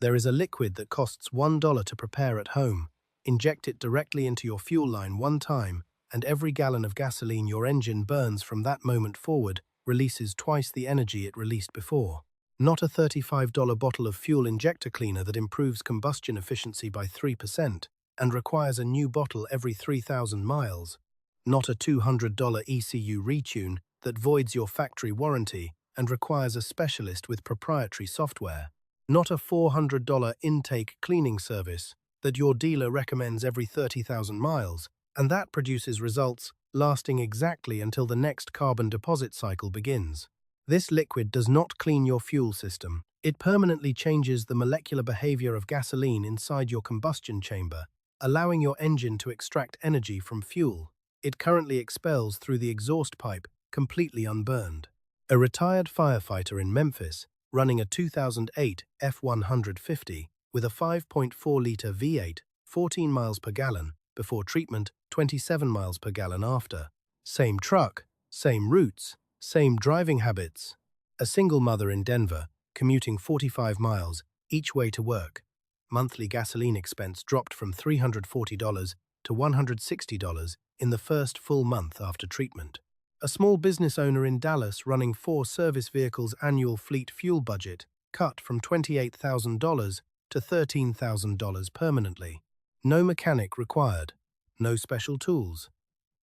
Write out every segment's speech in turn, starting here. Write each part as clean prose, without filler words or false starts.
There is a liquid that costs $1 to prepare at home. Inject it directly into your fuel line one time, and every gallon of gasoline your engine burns from that moment forward releases twice the energy it released before. Not a $35 bottle of fuel injector cleaner that improves combustion efficiency by 3% and requires a new bottle every 3,000 miles. Not a $200 ECU retune that voids your factory warranty and requires a specialist with proprietary software. Not a $400 intake cleaning service that your dealer recommends every 30,000 miles, and that produces results lasting exactly until the next carbon deposit cycle begins. This liquid does not clean your fuel system. It permanently changes the molecular behavior of gasoline inside your combustion chamber, allowing your engine to extract energy from fuel it currently expels through the exhaust pipe completely unburned. A retired firefighter in Memphis, running a 2008 F-150 with a 5.4-litre V8, 14 miles per gallon before treatment, 27 miles per gallon after. Same truck, same routes, same driving habits. A single mother in Denver, commuting 45 miles each way to work. Monthly gasoline expense dropped from $340 to $160 in the first full month after treatment. A small business owner in Dallas running 4 service vehicles' annual fleet fuel budget cut from $28,000 to $13,000 permanently. No mechanic required, no special tools,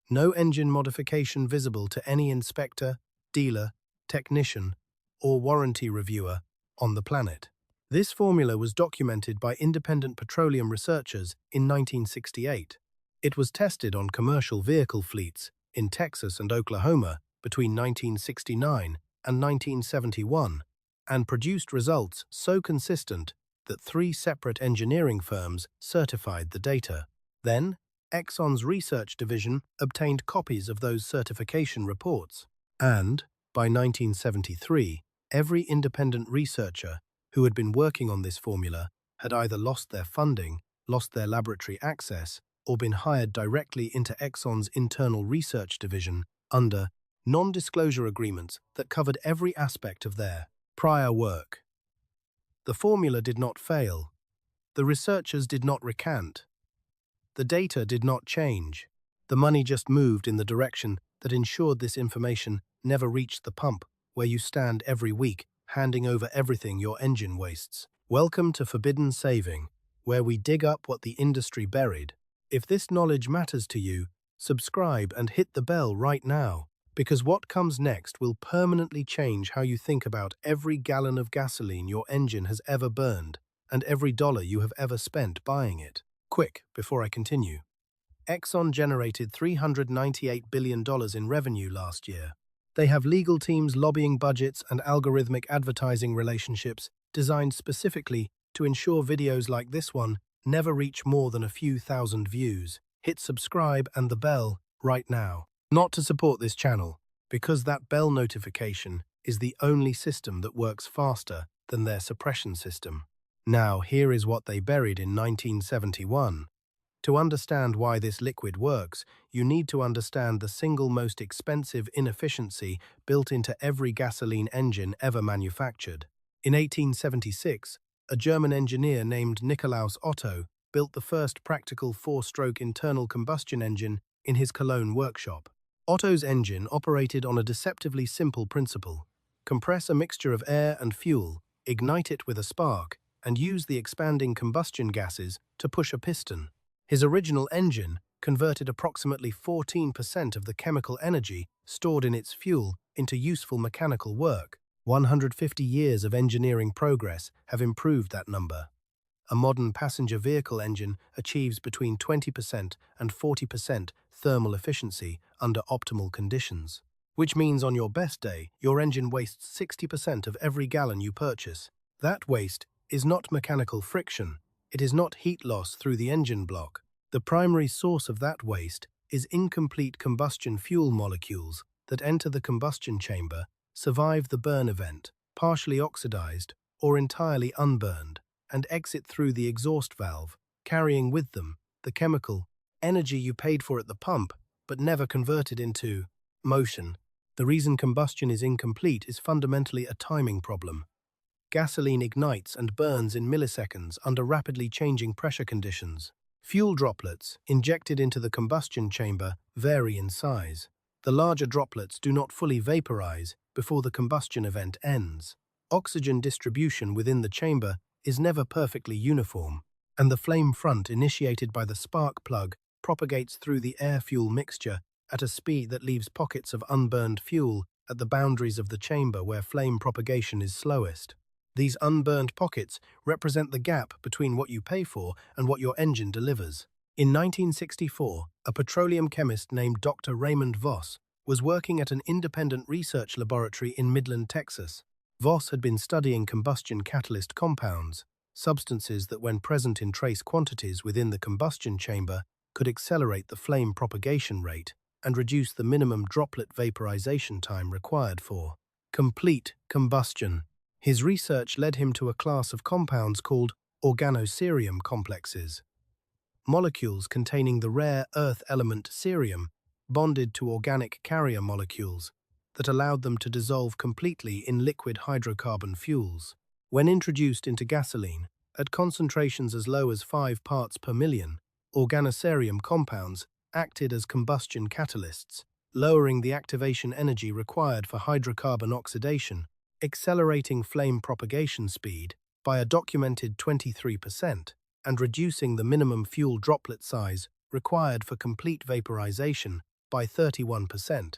no engine modification visible to any inspector, dealer, technician, or warranty reviewer on the planet. This formula was documented by independent petroleum researchers in 1968. It was tested on commercial vehicle fleets in Texas and Oklahoma between 1969 and 1971 and produced results so consistent that 3 separate engineering firms certified the data. Then, Exxon's research division obtained copies of those certification reports. And, by 1973, every independent researcher who had been working on this formula had either lost their funding, lost their laboratory access, or been hired directly into Exxon's internal research division under non-disclosure agreements that covered every aspect of their prior work. The formula did not fail. The researchers did not recant. The data did not change. The money just moved in the direction that ensured this information never reached the pump where you stand every week, handing over everything your engine wastes. Welcome to Forbidden Saving, where we dig up what the industry buried. If this knowledge matters to you, subscribe and hit the bell right now, because what comes next will permanently change how you think about every gallon of gasoline your engine has ever burned and every dollar you have ever spent buying it. Quick, before I continue. Exxon generated $398 billion in revenue last year. They have legal teams, lobbying budgets, and algorithmic advertising relationships designed specifically to ensure videos like this one never reach more than a few thousand views. Hit subscribe and the bell right now. Not to support this channel, because that bell notification is the only system that works faster than their suppression system. Now, here is what they buried in 1971. To understand why this liquid works, you need to understand the single most expensive inefficiency built into every gasoline engine ever manufactured. In 1876, a German engineer named Nikolaus Otto built the first practical 4-stroke internal combustion engine in his Cologne workshop. Otto's engine operated on a deceptively simple principle: compress a mixture of air and fuel, ignite it with a spark, and use the expanding combustion gases to push a piston. His original engine converted approximately 14% of the chemical energy stored in its fuel into useful mechanical work. 150 years of engineering progress have improved that number. A modern passenger vehicle engine achieves between 20% and 40% thermal efficiency under optimal conditions, which means on your best day, your engine wastes 60% of every gallon you purchase. That waste is not mechanical friction. It is not heat loss through the engine block. The primary source of that waste is incomplete combustion fuel molecules that enter the combustion chamber, survive the burn event, partially oxidized or entirely unburned, and exit through the exhaust valve, carrying with them the chemical energy you paid for at the pump but never converted into motion. The reason combustion is incomplete is fundamentally a timing problem. gasoline ignites and burns in milliseconds under rapidly changing pressure conditions. Fuel droplets, injected into the combustion chamber, vary in size. The larger droplets do not fully vaporize before the combustion event ends. Oxygen distribution within the chamber is never perfectly uniform, and the flame front initiated by the spark plug propagates through the air-fuel mixture at a speed that leaves pockets of unburned fuel at the boundaries of the chamber where flame propagation is slowest. These unburned pockets represent the gap between what you pay for and what your engine delivers. In 1964, a petroleum chemist named Dr. Raymond Voss was working at an independent research laboratory in Midland, Texas. Voss had been studying combustion catalyst compounds, substances that, when present in trace quantities within the combustion chamber, could accelerate the flame propagation rate and reduce the minimum droplet vaporization time required for complete combustion. His research led him to a class of compounds called organocerium complexes. Molecules containing the rare earth element cerium bonded to organic carrier molecules that allowed them to dissolve completely in liquid hydrocarbon fuels. When introduced into gasoline, at concentrations as low as 5 parts per million, organocerium compounds acted as combustion catalysts, lowering the activation energy required for hydrocarbon oxidation, accelerating flame propagation speed by a documented 23%, and reducing the minimum fuel droplet size required for complete vaporization by 31%.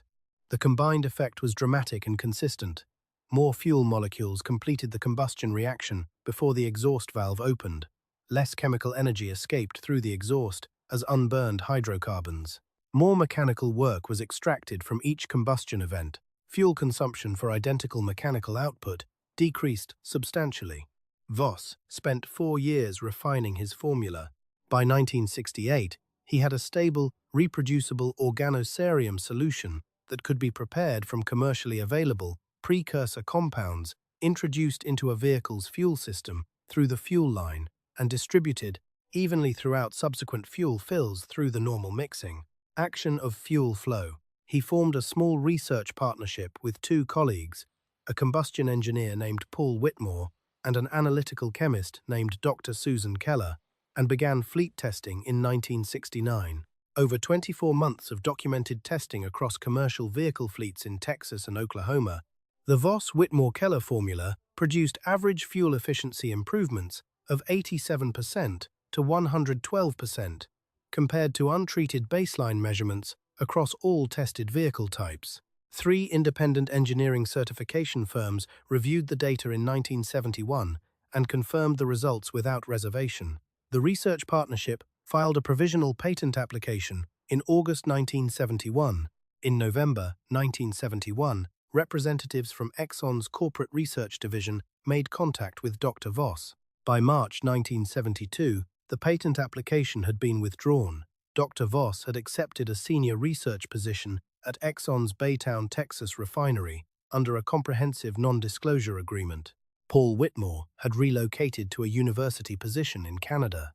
The combined effect was dramatic and consistent. More fuel molecules completed the combustion reaction before the exhaust valve opened. Less chemical energy escaped through the exhaust as unburned hydrocarbons. More mechanical work was extracted from each combustion event. Fuel consumption for identical mechanical output decreased substantially. Voss spent 4 years refining his formula. By 1968, he had a stable, reproducible organocerium solution that could be prepared from commercially available precursor compounds introduced into a vehicle's fuel system through the fuel line and distributed evenly throughout subsequent fuel fills through the normal mixing. Action of fuel flow. He formed a small research partnership with 2 colleagues, a combustion engineer named Paul Whitmore and an analytical chemist named Dr. Susan Keller, and began fleet testing in 1969. Over 24 months of documented testing across commercial vehicle fleets in Texas and Oklahoma, the Voss-Whitmore-Keller formula produced average fuel efficiency improvements of 87% to 112%, compared to untreated baseline measurements across all tested vehicle types. 3 independent engineering certification firms reviewed the data in 1971 and confirmed the results without reservation. The research partnership filed a provisional patent application in August 1971. In November 1971, representatives from Exxon's corporate research division made contact with Dr. Voss. By March 1972, the patent application had been withdrawn. Dr. Voss had accepted a senior research position at Exxon's Baytown, Texas refinery under a comprehensive non-disclosure agreement. Paul Whitmore had relocated to a university position in Canada.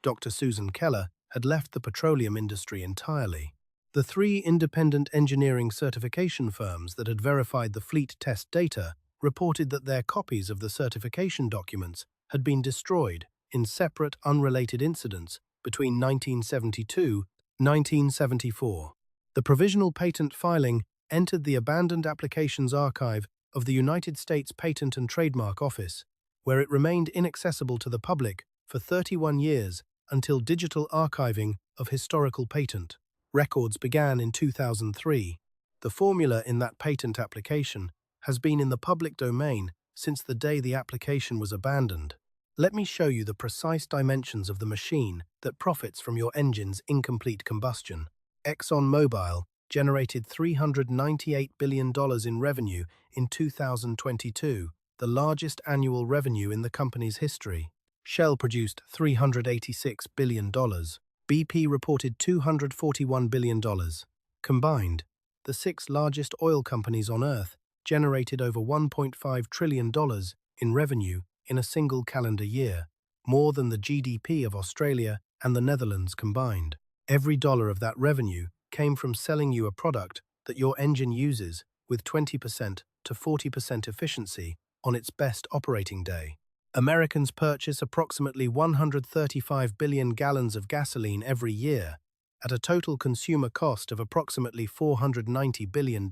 Dr. Susan Keller had left the petroleum industry entirely. The 3 independent engineering certification firms that had verified the fleet test data reported that their copies of the certification documents had been destroyed in separate, unrelated incidents between 1972 and 1974. The provisional patent filing entered the abandoned applications archive of the United States Patent and Trademark Office, where it remained inaccessible to the public for 31 years until digital archiving of historical patent records began in 2003. The formula in that patent application has been in the public domain since the day the application was abandoned. Let me show you the precise dimensions of the machine that profits from your engine's incomplete combustion. ExxonMobil generated $398 billion in revenue in 2022, the largest annual revenue in the company's history. Shell produced $386 billion. BP reported $241 billion. Combined, the 6 largest oil companies on Earth generated over $1.5 trillion in revenue in a single calendar year, more than the GDP of Australia and the Netherlands combined. Every dollar of that revenue came from selling you a product that your engine uses with 20% to 40% efficiency on its best operating day. Americans purchase approximately 135 billion gallons of gasoline every year, at a total consumer cost of approximately $490 billion.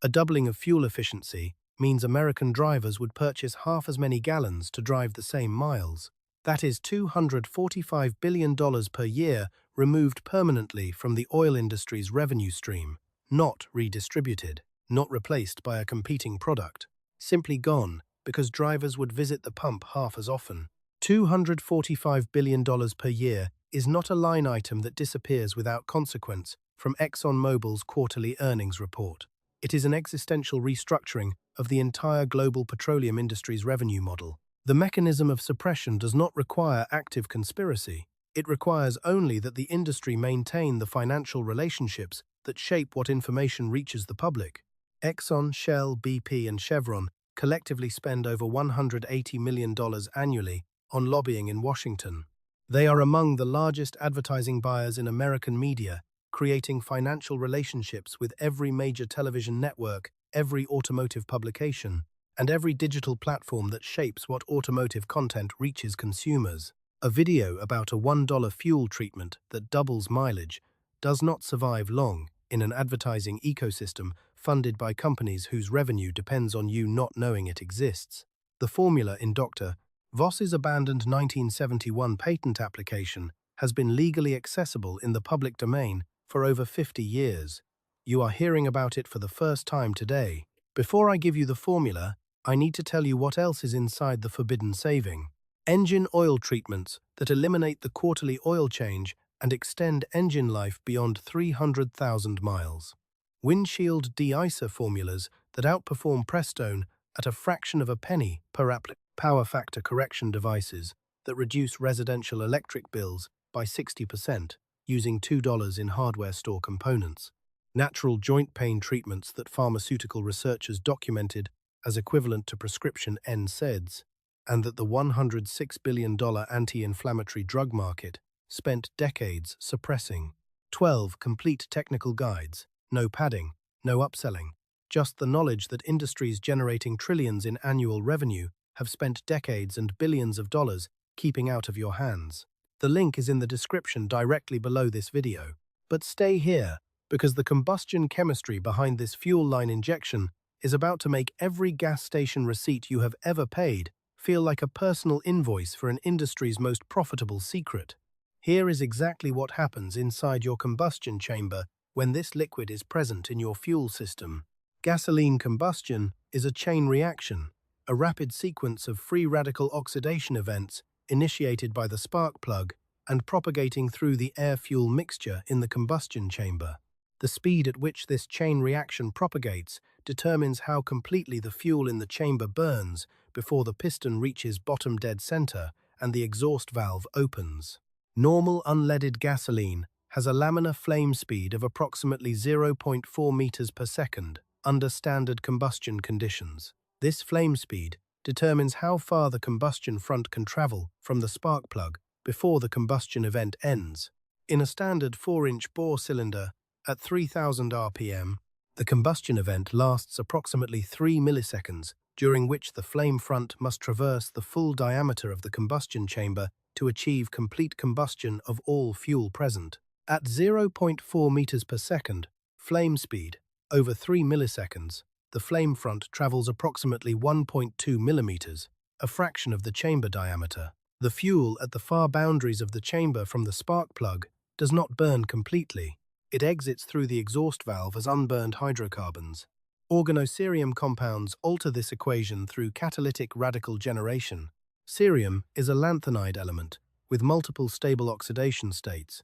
A doubling of fuel efficiency means American drivers would purchase half as many gallons to drive the same miles. That is $245 billion per year removed permanently from the oil industry's revenue stream, not redistributed, not replaced by a competing product. Simply gone, because drivers would visit the pump half as often. $245 billion per year is not a line item that disappears without consequence from ExxonMobil's quarterly earnings report. It is an existential restructuring of the entire global petroleum industry's revenue model. The mechanism of suppression does not require active conspiracy. It requires only that the industry maintain the financial relationships that shape what information reaches the public. Exxon, Shell, BP, and Chevron collectively spend over $180 million annually on lobbying in Washington. They are among the largest advertising buyers in American media, creating financial relationships with every major television network, every automotive publication, and every digital platform that shapes what automotive content reaches consumers. A video about a $1 fuel treatment that doubles mileage does not survive long in an advertising ecosystem funded by companies whose revenue depends on you not knowing it exists. The formula in Dr. Voss's abandoned 1971 patent application has been legally accessible in the public domain for over 50 years. You are hearing about it for the first time today. Before I give you the formula, I need to tell you what else is inside the forbidden saving. Engine oil treatments that eliminate the quarterly oil change and extend engine life beyond 300,000 miles. Windshield de-icer formulas that outperform Prestone at a fraction of a penny per power factor correction devices that reduce residential electric bills by 60% using $2 in hardware store components. Natural joint pain treatments that pharmaceutical researchers documented as equivalent to prescription NSAIDs, and that the $106 billion anti-inflammatory drug market spent decades suppressing. 12 complete technical guides, no padding, no upselling, just the knowledge that industries generating trillions in annual revenue have spent decades and billions of dollars keeping out of your hands. The link is in the description directly below this video. But stay here, because the combustion chemistry behind this fuel line injection is about to make every gas station receipt you have ever paid feel like a personal invoice for an industry's most profitable secret. Here is exactly what happens inside your combustion chamber when this liquid is present in your fuel system. Gasoline combustion is a chain reaction, a rapid sequence of free radical oxidation events initiated by the spark plug and propagating through the air-fuel mixture in the combustion chamber. The speed at which this chain reaction propagates determines how completely the fuel in the chamber burns before the piston reaches bottom dead center and the exhaust valve opens. Normal unleaded gasoline has a laminar flame speed of approximately 0.4 meters per second under standard combustion conditions. This flame speed determines how far the combustion front can travel from the spark plug before the combustion event ends. In a standard 4-inch bore cylinder at 3000 RPM, the combustion event lasts approximately 3 milliseconds, during which the flame front must traverse the full diameter of the combustion chamber to achieve complete combustion of all fuel present. At 0.4 meters per second, flame speed, over 3 milliseconds, the flame front travels approximately 1.2 millimeters, a fraction of the chamber diameter. The fuel at the far boundaries of the chamber from the spark plug does not burn completely. It exits through the exhaust valve as unburned hydrocarbons. Organocerium compounds alter this equation through catalytic radical generation. Cerium is a lanthanide element with multiple stable oxidation states.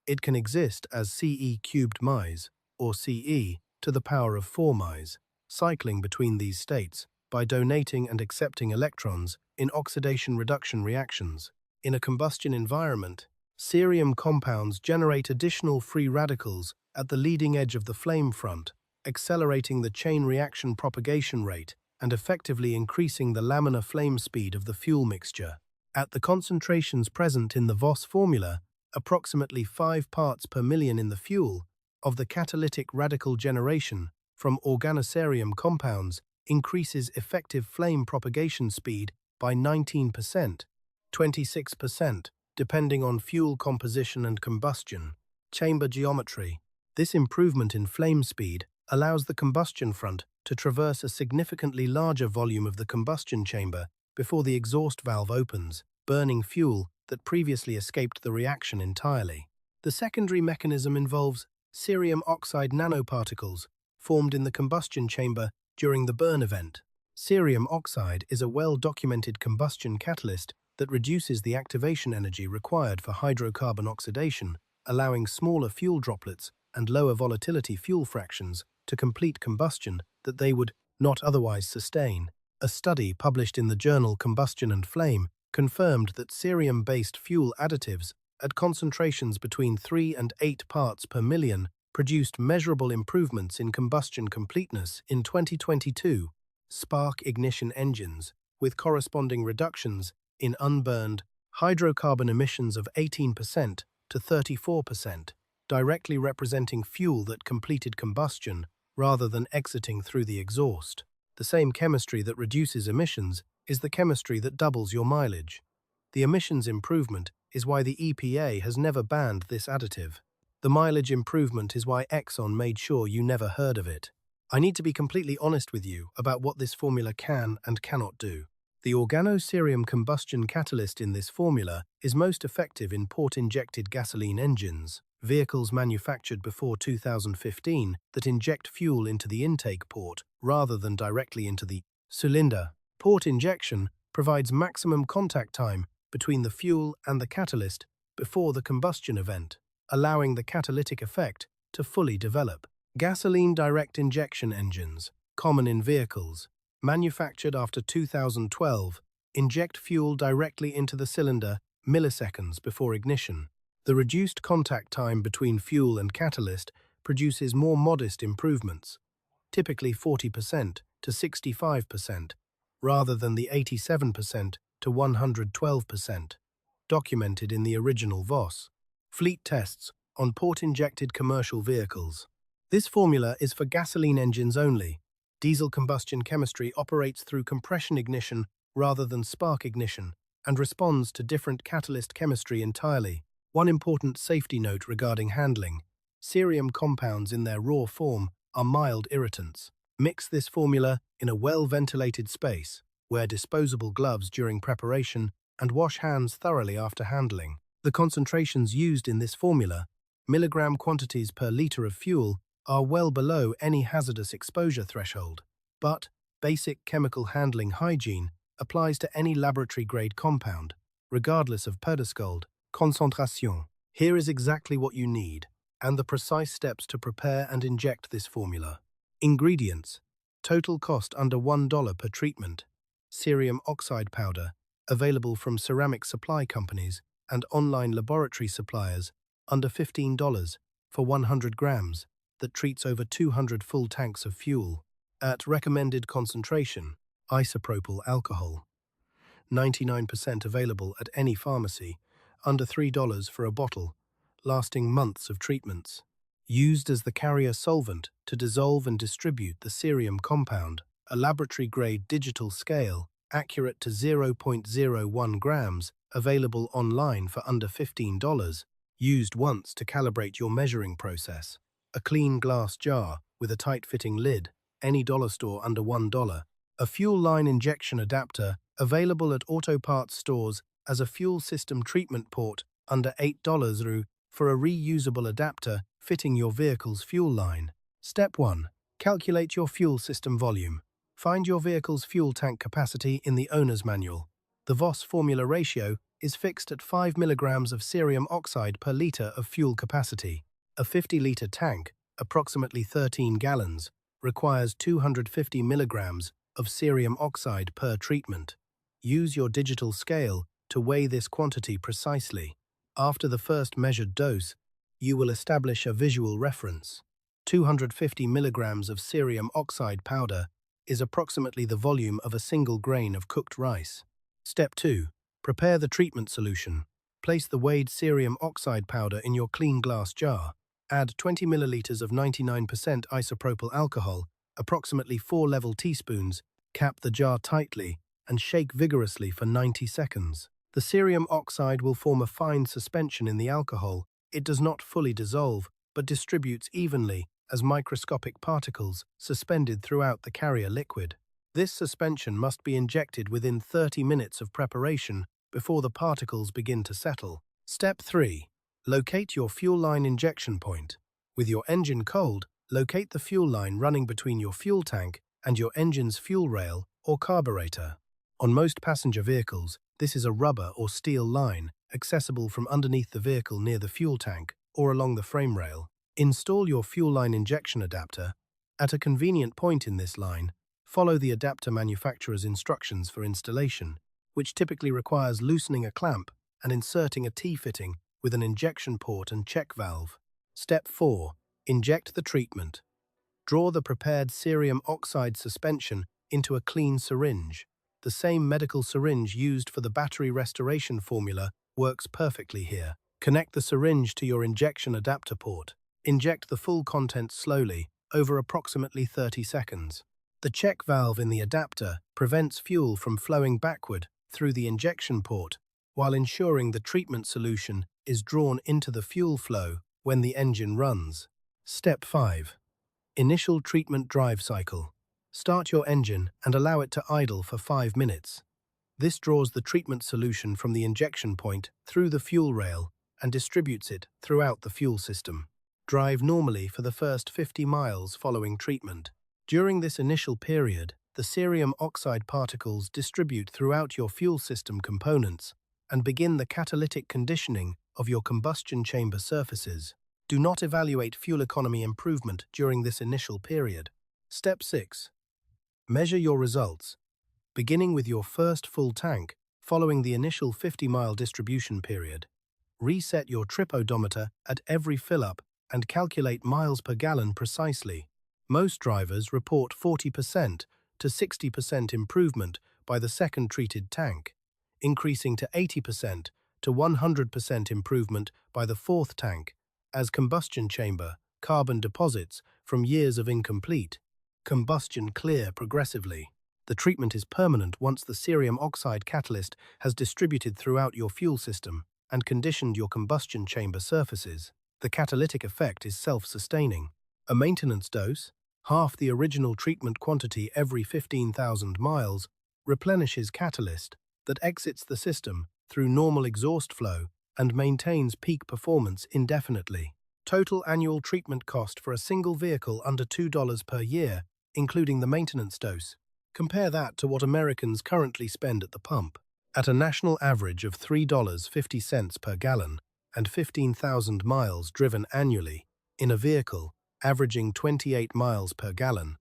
It can exist as Ce cubed mise, or Ce to the power of 4 mise, cycling between these states by donating and accepting electrons in oxidation-reduction reactions. In a combustion environment, cerium compounds generate additional free radicals at the leading edge of the flame front, accelerating the chain reaction propagation rate and effectively increasing the laminar flame speed of the fuel mixture. At the concentrations present in the Voss formula, approximately 5 parts per million in the fuel, of the catalytic radical generation from organocerium compounds increases effective flame propagation speed by 19%, 26%, depending on fuel composition and combustion. Chamber geometry. This improvement in flame speed allows the combustion front to traverse a significantly larger volume of the combustion chamber before the exhaust valve opens, burning fuel that previously escaped the reaction entirely. The secondary mechanism involves cerium oxide nanoparticles formed in the combustion chamber during the burn event. Cerium oxide is a well-documented combustion catalyst that reduces the activation energy required for hydrocarbon oxidation, allowing smaller fuel droplets and lower volatility fuel fractions to complete combustion that they would not otherwise sustain. A study published in the journal Combustion and Flame confirmed that cerium-based fuel additives at concentrations between 3 and 8 parts per million produced measurable improvements in combustion completeness in 2022 spark ignition engines, with corresponding reductions in unburned hydrocarbon emissions of 18% to 34%, directly representing fuel that completed combustion rather than exiting through the exhaust. The same chemistry that reduces emissions is the chemistry that doubles your mileage. The emissions improvement is why the EPA has never banned this additive. The mileage improvement is why Exxon made sure you never heard of it. I need to be completely honest with you about what this formula can and cannot do. The organocerium combustion catalyst in this formula is most effective in port-injected gasoline engines, vehicles manufactured before 2015 that inject fuel into the intake port rather than directly into the cylinder. Port injection provides maximum contact time between the fuel and the catalyst before the combustion event, allowing the catalytic effect to fully develop. Gasoline direct injection engines, common in vehicles, manufactured after 2012, inject fuel directly into the cylinder milliseconds before ignition. The reduced contact time between fuel and catalyst produces more modest improvements, typically 40% to 65%, rather than the 87% to 112%, documented in the original VOS. Fleet tests on port-injected commercial vehicles. This formula is for gasoline engines only. Diesel combustion chemistry operates through compression ignition rather than spark ignition and responds to different catalyst chemistry entirely. One important safety note regarding handling: cerium compounds in their raw form are mild irritants. Mix this formula in a well-ventilated space, wear disposable gloves during preparation, and wash hands thoroughly after handling. The concentrations used in this formula, milligram quantities per liter of fuel, are well below any hazardous exposure threshold. But basic chemical handling hygiene applies to any laboratory-grade compound, regardless of pedescald concentration. Here is exactly what you need, and the precise steps to prepare and inject this formula. Ingredients: total cost under $1 per treatment. Cerium oxide powder, available from ceramic supply companies and online laboratory suppliers, under $15 for 100 grams, that treats over 200 full tanks of fuel. At recommended concentration, isopropyl alcohol. 99% available at any pharmacy, under $3 for a bottle, lasting months of treatments. Used as the carrier solvent to dissolve and distribute the cerium compound, a laboratory-grade digital scale, accurate to 0.01 grams, available online for under $15, used once to calibrate your measuring process. A clean glass jar with a tight-fitting lid, any dollar store under $1. A fuel line injection adapter, available at auto parts stores as a fuel system treatment port, under $8 for a reusable adapter fitting your vehicle's fuel line. Step 1. Calculate your fuel system volume. Find your vehicle's fuel tank capacity in the owner's manual. The VOS formula ratio is fixed at 5 milligrams of cerium oxide per liter of fuel capacity. A 50-liter tank, approximately 13 gallons, requires 250 milligrams of cerium oxide per treatment. Use your digital scale to weigh this quantity precisely. After the first measured dose, you will establish a visual reference. 250 milligrams of cerium oxide powder is approximately the volume of a single grain of cooked rice. Step 2. Prepare the treatment solution. Place the weighed cerium oxide powder in your clean glass jar. Add 20 milliliters of 99% isopropyl alcohol approximately 4 level teaspoons, cap the jar tightly, and shake vigorously for 90 seconds. The cerium oxide will form a fine suspension in the alcohol. It does not fully dissolve, but distributes evenly as microscopic particles suspended throughout the carrier liquid. This suspension must be injected within 30 minutes of preparation before the particles begin to settle. Step 3. Locate your fuel line injection point. With your engine cold, locate the fuel line running between your fuel tank and your engine's fuel rail or carburetor. On most passenger vehicles, this is a rubber or steel line accessible from underneath the vehicle near the fuel tank or along the frame rail. Install your fuel line injection adapter. At a convenient point in this line, follow the adapter manufacturer's instructions for installation, which typically requires loosening a clamp and inserting a T-fitting with an injection port and check valve. Step 4. Inject the treatment. Draw the prepared cerium oxide suspension into a clean syringe. The same medical syringe used for the battery restoration formula works perfectly here. Connect the syringe to your injection adapter port. Inject the full contents slowly, over approximately 30 seconds. The check valve in the adapter prevents fuel from flowing backward through the injection port, while ensuring the treatment solution is drawn into the fuel flow when the engine runs. Step 5. Initial treatment drive cycle. Start your engine and allow it to idle for 5 minutes. This draws the treatment solution from the injection point through the fuel rail and distributes it throughout the fuel system. Drive normally for the first 50 miles following treatment. During this initial period, the cerium oxide particles distribute throughout your fuel system components and begin the catalytic conditioning of your combustion chamber surfaces. Do not evaluate fuel economy improvement during this initial period. Step 6. Measure your results. Beginning with your first full tank, following the initial 50-mile distribution period, reset your trip odometer at every fill-up and calculate miles per gallon precisely. Most drivers report 40% to 60% improvement by the second treated tank, increasing to 80% to 100% improvement by the fourth tank, as combustion chamber carbon deposits from years of incomplete combustion clear progressively. The treatment is permanent once the cerium oxide catalyst has distributed throughout your fuel system and conditioned your combustion chamber surfaces. The catalytic effect is self-sustaining. A maintenance dose, half the original treatment quantity every 15,000 miles, replenishes catalyst that exits the system through normal exhaust flow and maintains peak performance indefinitely. Total annual treatment cost for a single vehicle under $2 per year, including the maintenance dose. Compare that to what Americans currently spend at the pump. At a national average of $3.50 per gallon and 15,000 miles driven annually in a vehicle averaging 28 miles per gallon,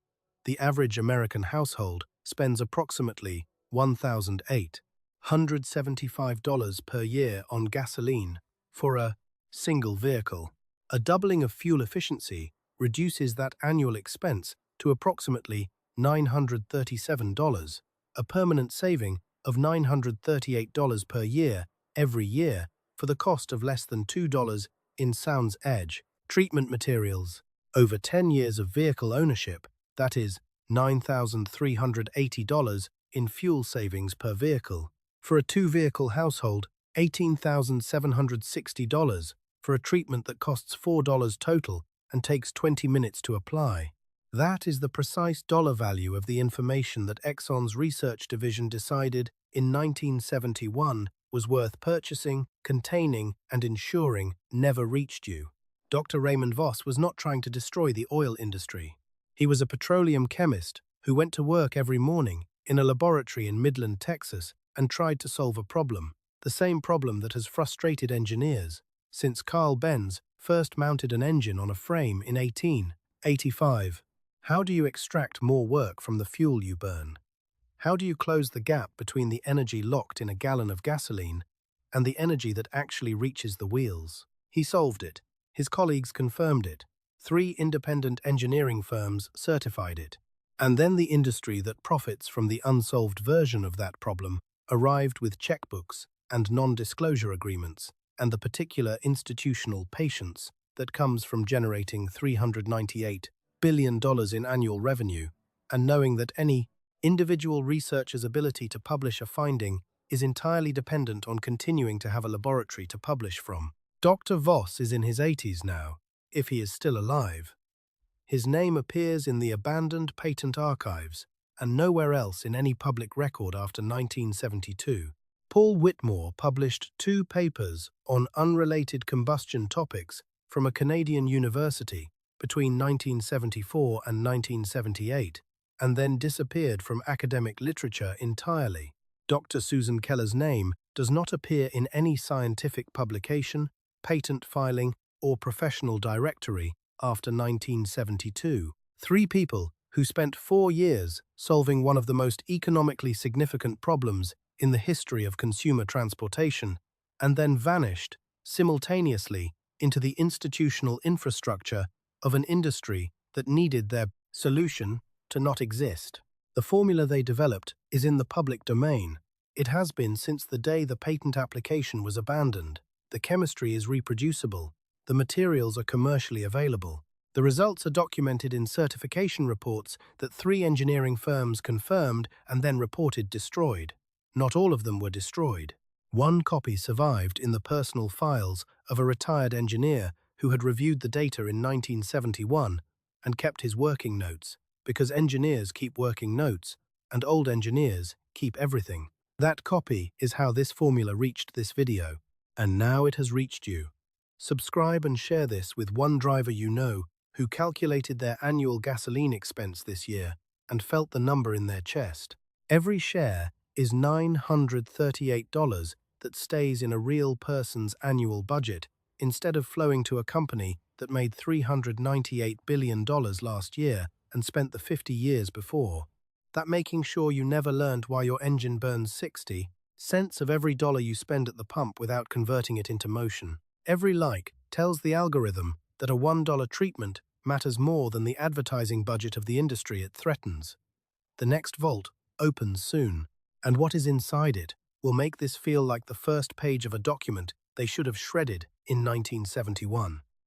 the average American household spends approximately $1,875 per year on gasoline for a single vehicle. A doubling of fuel efficiency reduces that annual expense to approximately $937, a permanent saving of $938 per year every year for the cost of less than $2 in Sounds Edge. Treatment materials. Over 10 years of vehicle ownership, that is $9,380 in fuel savings per vehicle. For a two-vehicle household, $18,760 for a treatment that costs $4 total and takes 20 minutes to apply. That is the precise dollar value of the information that Exxon's research division decided in 1971 was worth purchasing, containing, and ensuring never reached you. Dr. Raymond Voss was not trying to destroy the oil industry. He was a petroleum chemist who went to work every morning in a laboratory in Midland, Texas, and tried to solve a problem, the same problem that has frustrated engineers since Carl Benz first mounted an engine on a frame in 1885. How do you extract more work from the fuel you burn? How do you close the gap between the energy locked in a gallon of gasoline and the energy that actually reaches the wheels? He solved it. His colleagues confirmed it. 3 independent engineering firms certified it. And then the industry that profits from the unsolved version of that problem arrived with checkbooks and non-disclosure agreements and the particular institutional patience that comes from generating $398 billion in annual revenue, and knowing that any individual researcher's ability to publish a finding is entirely dependent on continuing to have a laboratory to publish from. Dr. Voss is in his 80s now, if he is still alive. His name appears in the abandoned patent archives and nowhere else in any public record after 1972. Paul Whitmore published 2 papers on unrelated combustion topics from a Canadian university between 1974 and 1978, and then disappeared from academic literature entirely. Dr. Susan Keller's name does not appear in any scientific publication, patent filing, or professional directory after 1972. 3 people who spent 4 years solving one of the most economically significant problems in the history of consumer transportation, and then vanished simultaneously into the institutional infrastructure of an industry that needed their solution to not exist. The formula they developed is in the public domain. It has been since the day the patent application was abandoned. The chemistry is reproducible. The materials are commercially available. The results are documented in certification reports that 3 engineering firms confirmed and then reported destroyed. Not all of them were destroyed. 1 copy survived in the personal files of a retired engineer who had reviewed the data in 1971 and kept his working notes, because engineers keep working notes and old engineers keep everything. That copy is how this formula reached this video, and now it has reached you. Subscribe and share this with one driver you know who calculated their annual gasoline expense this year and felt the number in their chest. Every share is $938 that stays in a real person's annual budget instead of flowing to a company that made $398 billion last year and spent the 50 years before. That making sure you never learned why your engine burns 60 cents of every dollar you spend at the pump without converting it into motion. Every like tells the algorithm that a $1 treatment matters more than the advertising budget of the industry it threatens. The next vault opens soon, and what is inside it will make this feel like the first page of a document they should have shredded in 1971.